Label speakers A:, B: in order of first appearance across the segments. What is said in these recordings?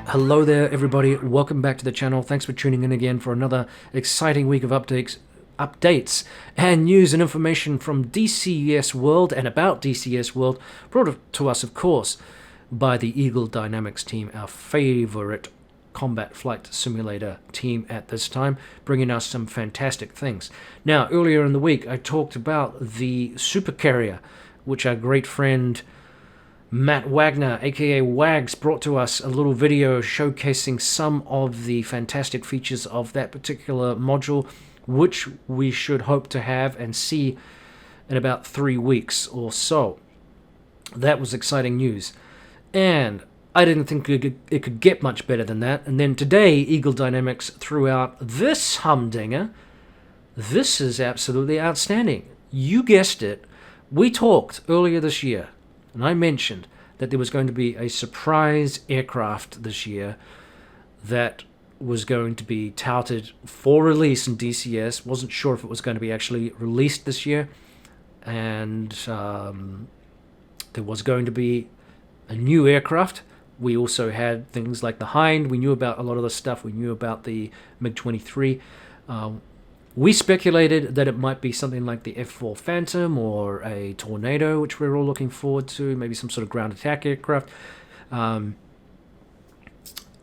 A: Hello there, everybody. Welcome back to the channel. Thanks for tuning in again for another exciting week of updates and news and information from DCS World and about DCS World, brought to us, of course, by the Eagle Dynamics team, our favorite combat flight simulator team at this time, bringing us some fantastic things. Now, earlier in the week, I talked about the supercarrier, which our great friend Matt Wagner, aka Wags, brought to us a little video showcasing some of the fantastic features of that particular module, which we should hope to have and see in about 3 weeks or so. That was exciting news. And I didn't think it could get much better than that. And then today, Eagle Dynamics threw out this humdinger. This is absolutely outstanding. You guessed it. We talked earlier this year, and I mentioned that there was going to be a surprise aircraft this year that was going to be touted for release in DCS. Wasn't sure if it was going to be actually released this year. And there was going to be a new aircraft. We also had things like the Hind. We knew about a lot of the stuff. We knew about the MiG-23. We speculated that it might be something like the F-4 Phantom or a Tornado, which we're all looking forward to, maybe some sort of ground attack aircraft. Any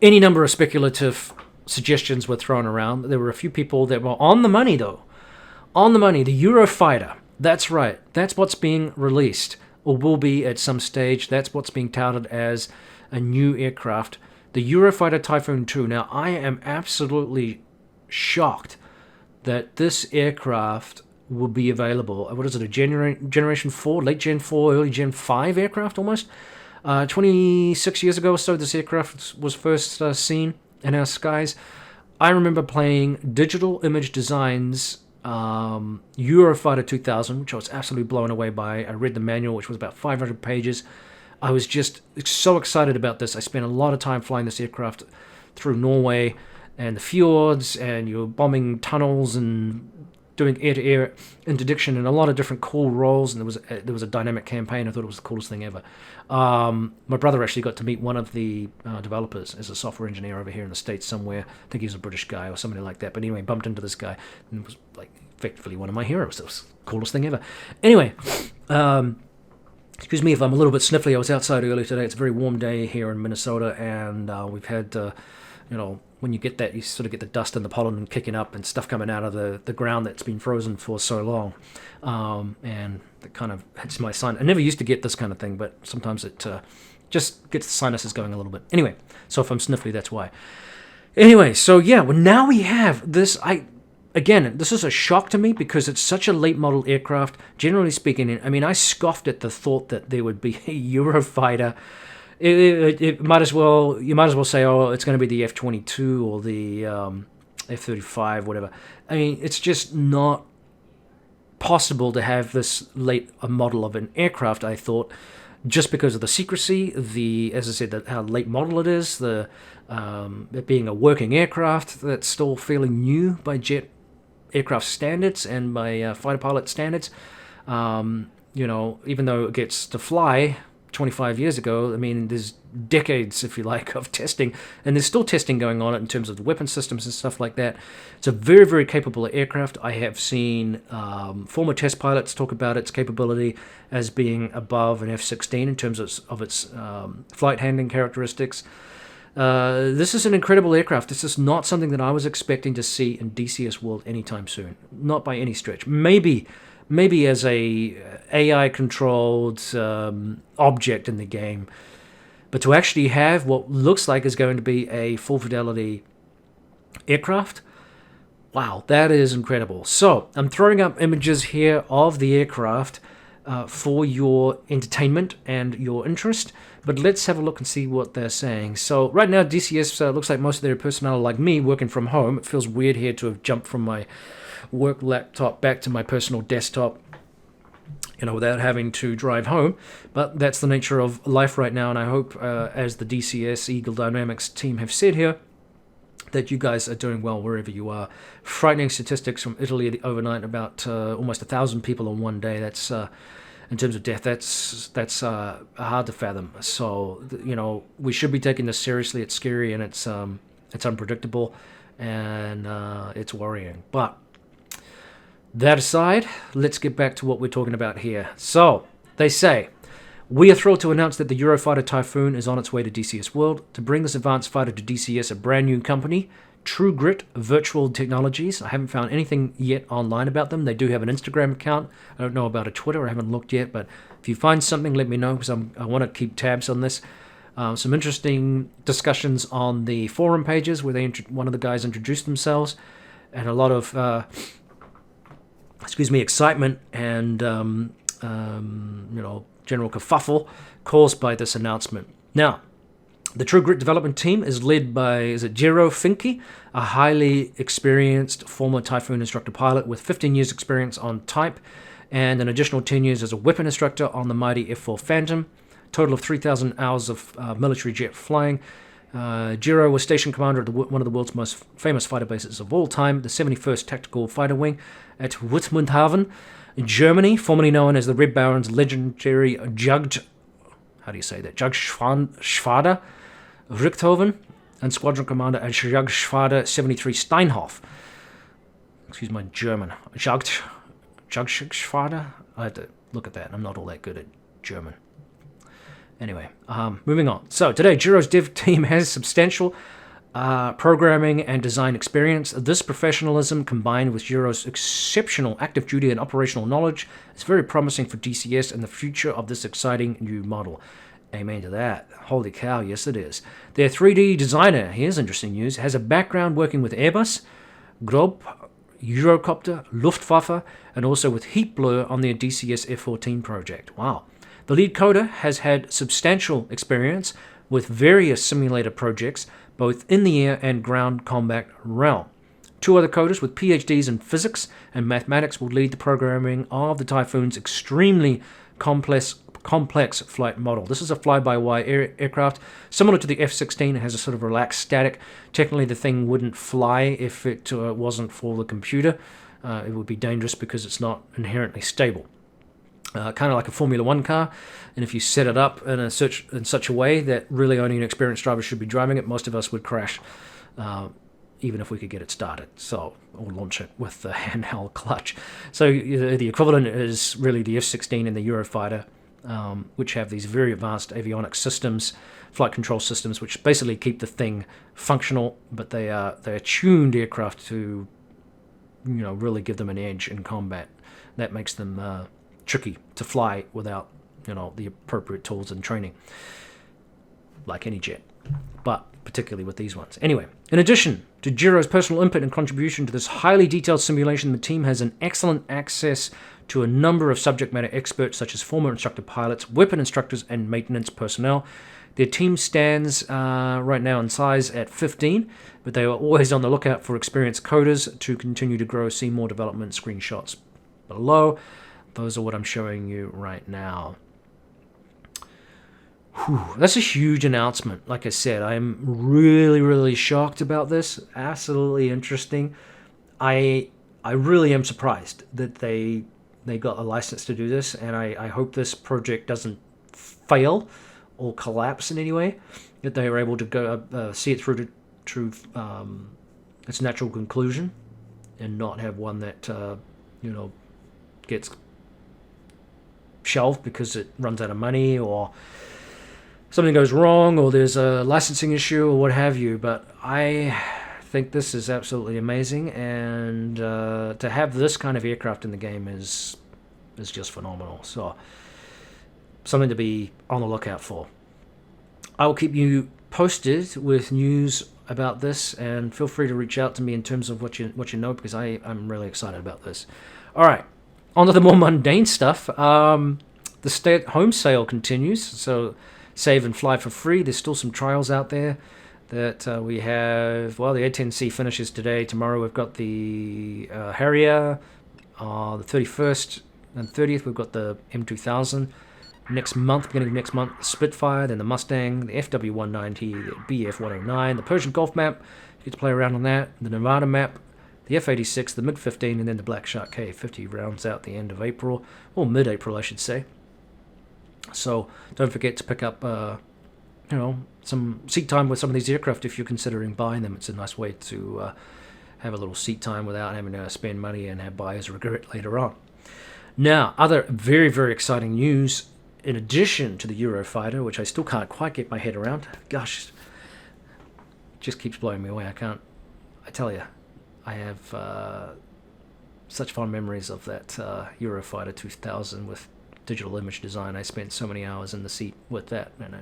A: number of speculative suggestions were thrown around. There were a few people that were on the money, though. On the money, the Eurofighter. That's right. That's what's being released, or will be at some stage. That's what's being touted as a new aircraft. The Eurofighter Typhoon 2. Now, I am absolutely shocked that this aircraft will be available. What is it, a Generation 4, late Gen 4, early Gen 5 aircraft almost? 26 years ago or so, this aircraft was first seen in our skies. I remember playing Digital Image Designs Eurofighter 2000, which I was absolutely blown away by. I read the manual, which was about 500 pages. I was just so excited about this. I spent a lot of time flying this aircraft through Norway and the fjords, and you're bombing tunnels and doing air-to-air interdiction and a lot of different cool roles. And there was a dynamic campaign. I thought it was the coolest thing ever. My brother actually got to meet one of the developers as a software engineer over here in the States somewhere. I think he was a British guy or somebody like that. But anyway, bumped into this guy and was like effectively one of my heroes. It was the coolest thing ever. Anyway, excuse me if I'm a little bit sniffly. I was outside earlier today. It's a very warm day here in Minnesota, and we've had when you get that, you sort of get the dust and the pollen kicking up and stuff coming out of the ground that's been frozen for so long. And that kind of hits my sign. I never used to get this kind of thing, but sometimes it just gets the sinuses going a little bit. Anyway, so if I'm sniffly, that's why. Anyway, so yeah, well, now we have this. Again, this is a shock to me because it's such a late model aircraft. Generally speaking, I mean, I scoffed at the thought that there would be a Eurofighter. You might as well say, oh, it's going to be the F-22 or the F-35, whatever. I mean, it's just not possible to have this late a model of an aircraft, I thought, just because of the secrecy, as I said, how late model it is, it being a working aircraft that's still fairly new by jet aircraft standards and by fighter pilot standards. Even though it gets to fly 25 years ago, I mean, there's decades, if you like, of testing, and there's still testing going on in terms of the weapon systems and stuff like that. It's a very, very capable aircraft. I have seen former test pilots talk about its capability as being above an F-16 in terms of its flight handling characteristics. This is an incredible aircraft. This is not something that I was expecting to see in DCS World anytime soon, not by any stretch. Maybe as a AI-controlled object in the game, but to actually have what looks like is going to be a full fidelity aircraft, wow, that is incredible. So I'm throwing up images here of the aircraft for your entertainment and your interest, but let's have a look and see what they're saying. So right now, DCS looks like most of their personnel, like me, working from home. It feels weird here to have jumped from my work laptop back to my personal desktop, without having to drive home. But that's the nature of life right now, and I hope, as the DCS Eagle Dynamics team have said here, that you guys are doing well wherever you are. Frightening statistics from Italy overnight about almost 1,000 people in one day. That's in terms of death, that's hard to fathom. So we should be taking this seriously. It's scary and it's unpredictable, and it's worrying. But that aside, let's get back to what we're talking about here. So they say, we are thrilled to announce that the Eurofighter Typhoon is on its way to DCS World. To bring this advanced fighter to DCS, a brand new company, TrueGrit Virtual Technologies. I haven't found anything yet online about them. They do have an Instagram account. I don't know about a Twitter. I haven't looked yet, but if you find something, let me know, because I want to keep tabs on this. Some interesting discussions on the forum pages where one of the guys introduced themselves, and a lot of excitement and general kerfuffle caused by this announcement. Now, the TrueGrit development team is led by, Gero Finke, a highly experienced former Typhoon instructor pilot with 15 years experience on Type and an additional 10 years as a weapon instructor on the mighty F4 Phantom. Total of 3,000 hours of military jet flying. Gero was station commander at one of the world's most famous fighter bases of all time, the 71st Tactical Fighter Wing at Wilhelmshaven in Germany, formerly known as the Red Baron's legendary Jagdschwader Richthofen, and squadron commander at Jagdschwader 73 Steinhoff. Excuse my German. Jagdschwader? I had to look at that. I'm not all that good at German. Anyway, moving on. So today, Gero's dev team has substantial programming and design experience. This professionalism, combined with Gero's exceptional active duty and operational knowledge, is very promising for DCS and the future of this exciting new model. Amen to that. Holy cow, yes it is. Their 3D designer, here's interesting news, has a background working with Airbus, Grob, Eurocopter, Luftwaffe, and also with Heat Blur on their DCS F-14 project. Wow. The lead coder has had substantial experience with various simulator projects, both in the air and ground combat realm. Two other coders with PhDs in physics and mathematics will lead the programming of the Typhoon's extremely complex flight model. This is a fly-by-wire aircraft, similar to the F-16. It has a sort of relaxed static. Technically, the thing wouldn't fly if it wasn't for the computer. It would be dangerous because it's not inherently stable. Kind of like a Formula One car, and if you set it up in such a way that really only an experienced driver should be driving it, most of us would crash, even if we could get it started. Or launch it with the handheld clutch. So the equivalent is really the F-16 and the Eurofighter, which have these very advanced avionics systems, flight control systems, which basically keep the thing functional, but they are tuned aircraft to, really give them an edge in combat. That makes them tricky to fly without, the appropriate tools and training, like any jet, but particularly with these ones. Anyway, in addition to Gero's personal input and contribution to this highly detailed simulation, the team has an excellent access to a number of subject matter experts, such as former instructor pilots, weapon instructors, and maintenance personnel. Their team stands right now in size at 15, but they are always on the lookout for experienced coders to continue to grow. See more development screenshots below. Those are what I'm showing you right now. That's a huge announcement. Like I said, I'm really, really shocked about this. Absolutely interesting. I really am surprised that they got a license to do this, and I hope this project doesn't fail or collapse in any way, that they are able to go see it through to its natural conclusion, and not have one that gets shelved because it runs out of money, or something goes wrong, or there's a licensing issue, or what have you. But I think this is absolutely amazing, and to have this kind of aircraft in the game is just phenomenal. So something to be on the lookout for. I will keep you posted with news about this, and feel free to reach out to me in terms of what you know, because I'm really excited about this. All right, on to the more mundane stuff. The stay-at-home sale continues, so save and fly for free. There's still some trials out there that we have. Well, the A10C finishes today. Tomorrow we've got the Harrier. The 31st and 30th we've got the M2000. Next month, beginning of next month, the Spitfire, then the Mustang, the FW190, the BF109, the Persian Gulf map. You get to play around on that. The Nevada map, the F86, the MiG-15, and then the Black Shark K-50 rounds out the end of April, or mid-April, I should say. So don't forget to pick up, some seat time with some of these aircraft if you're considering buying them. It's a nice way to have a little seat time without having to spend money and have buyer's regret later on. Now, other very, very exciting news in addition to the Eurofighter, which I still can't quite get my head around. Gosh, it just keeps blowing me away. I tell you, I have such fond memories of that Eurofighter 2000 with digital image design. I spent so many hours in the seat with that, and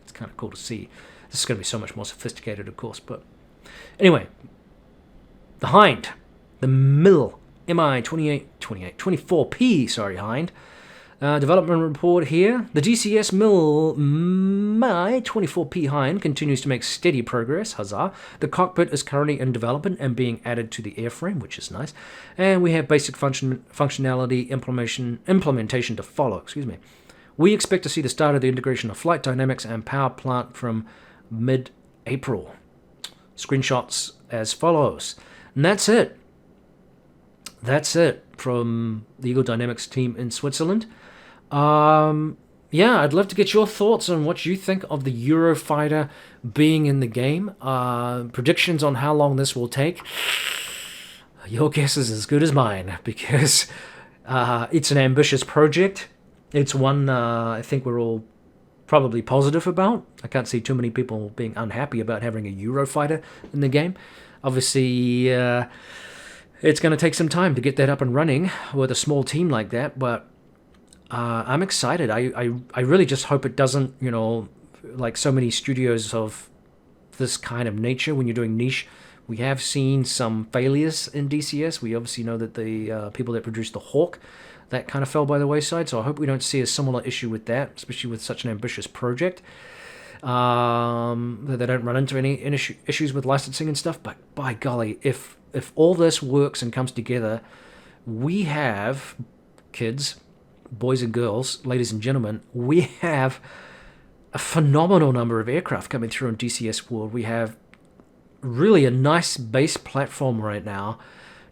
A: it's kind of cool to see. This is going to be so much more sophisticated, of course, but anyway, the Hind, the MIL MI-24P Hind. Development report here. The DCS MIL MI-24P Hind continues to make steady progress. Huzzah. The cockpit is currently in development and being added to the airframe, which is nice. And we have basic functionality implementation to follow. We expect to see the start of the integration of flight dynamics and power plant from mid-April. Screenshots as follows. And that's it. That's it from the Eagle Dynamics team in Switzerland. I'd love to get your thoughts on what you think of the Eurofighter being in the game. Predictions on how long this will take. Your guess is as good as mine, because it's an ambitious project. It's one I think we're all probably positive about. I can't see too many people being unhappy about having a Eurofighter in the game. Obviously, it's going to take some time to get that up and running with a small team like that, but I'm excited. I really just hope it doesn't, like so many studios of this kind of nature, when you're doing niche, we have seen some failures in DCS. We obviously know that the people that produced the Hawk, that kind of fell by the wayside, so I hope we don't see a similar issue with that, especially with such an ambitious project. That they don't run into any issues with licensing and stuff, but by golly, if all this works and comes together, we have, kids, boys and girls, ladies and gentlemen, we have a phenomenal number of aircraft coming through in DCS world. We have really a nice base platform right now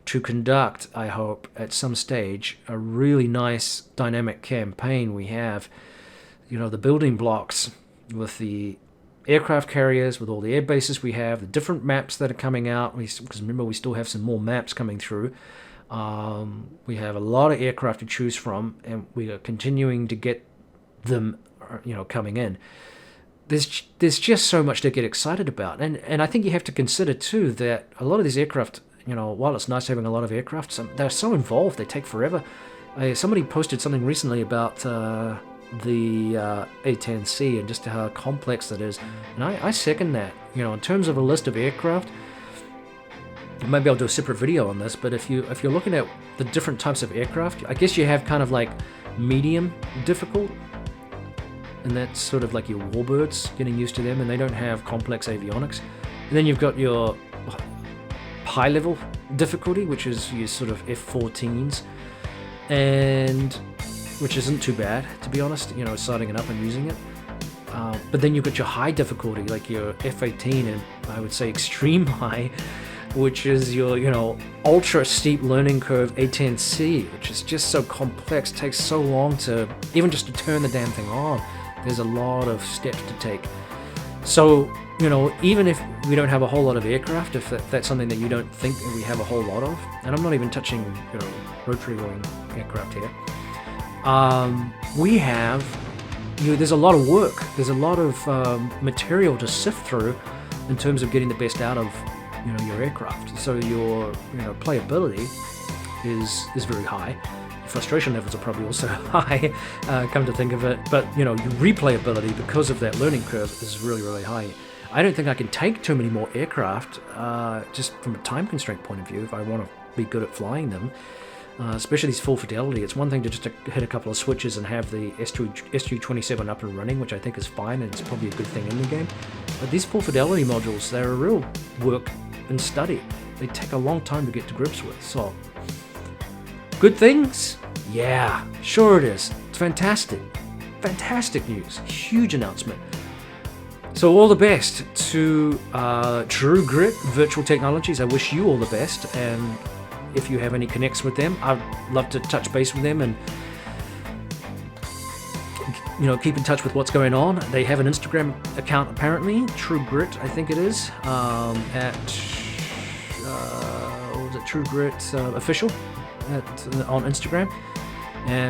A: to conduct, I hope, at some stage, a really nice dynamic campaign. We have, the building blocks with the aircraft carriers, with all the air bases we have, the different maps that are coming out, because remember, we still have some more maps coming through. We have a lot of aircraft to choose from, and we are continuing to get them, coming in. There's just so much to get excited about, and I think you have to consider too that a lot of these aircraft, while it's nice having a lot of aircraft, they're so involved, they take forever. Somebody posted something recently about the A10C and just how complex that is, and I second that. In terms of a list of aircraft, maybe I'll do a separate video on this, but if you're looking at the different types of aircraft, I guess you have kind of like medium difficult, and that's sort of like your warbirds, getting used to them, and they don't have complex avionics. And then you've got your high level difficulty, which is your sort of F-14s, and which isn't too bad, to be honest, starting it up and using it. But then you've got your high difficulty, like your F-18, and I would say extreme high, which is your, ultra steep learning curve A10C, which is just so complex, takes so long to, even just to turn the damn thing on. There's a lot of steps to take. So, even if we don't have a whole lot of aircraft, if that's something that you don't think we have a whole lot of, and I'm not even touching, rotary wing aircraft here, we have, there's a lot of work, there's a lot of material to sift through in terms of getting the best out of, your aircraft. So your, playability is very high. Frustration levels are probably also high, come to think of it. But, your replayability, because of that learning curve, is really, really high. I don't think I can take too many more aircraft, just from a time constraint point of view, if I want to be good at flying them. Especially these full fidelity. It's one thing to just hit a couple of switches and have the SU-27 up and running, which I think is fine, and it's probably a good thing in the game. But these full fidelity modules, they're a real work and study. They take a long time to get to grips with. So, good things? Yeah, sure it is. It's fantastic. Fantastic news. Huge announcement. So all the best to TrueGrit Virtual Technologies. I wish you all the best, and if you have any connects with them, I'd love to touch base with them and keep in touch with what's going on. They have an Instagram account apparently, TrueGrit, I think it is, at what was it, TrueGrit official on Instagram.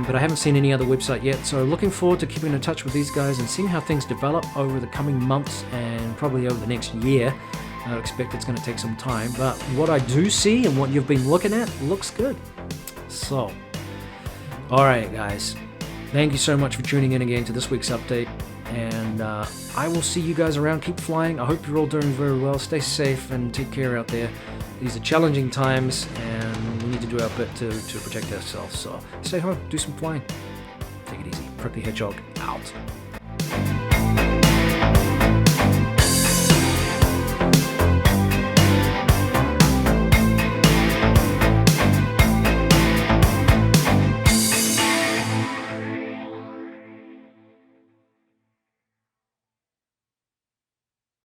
A: But I haven't seen any other website yet, so looking forward to keeping in touch with these guys and seeing how things develop over the coming months and probably over the next year. I expect it's going to take some time, but what I do see and what you've been looking at looks good. So, alright guys, thank you so much for tuning in again to this week's update, and I will see you guys around. Keep flying. I hope you're all doing very well. Stay safe and take care out there. These are challenging times, and we need to do our bit to protect ourselves. So stay home, do some flying. Take it easy. Preppy Hedgehog out.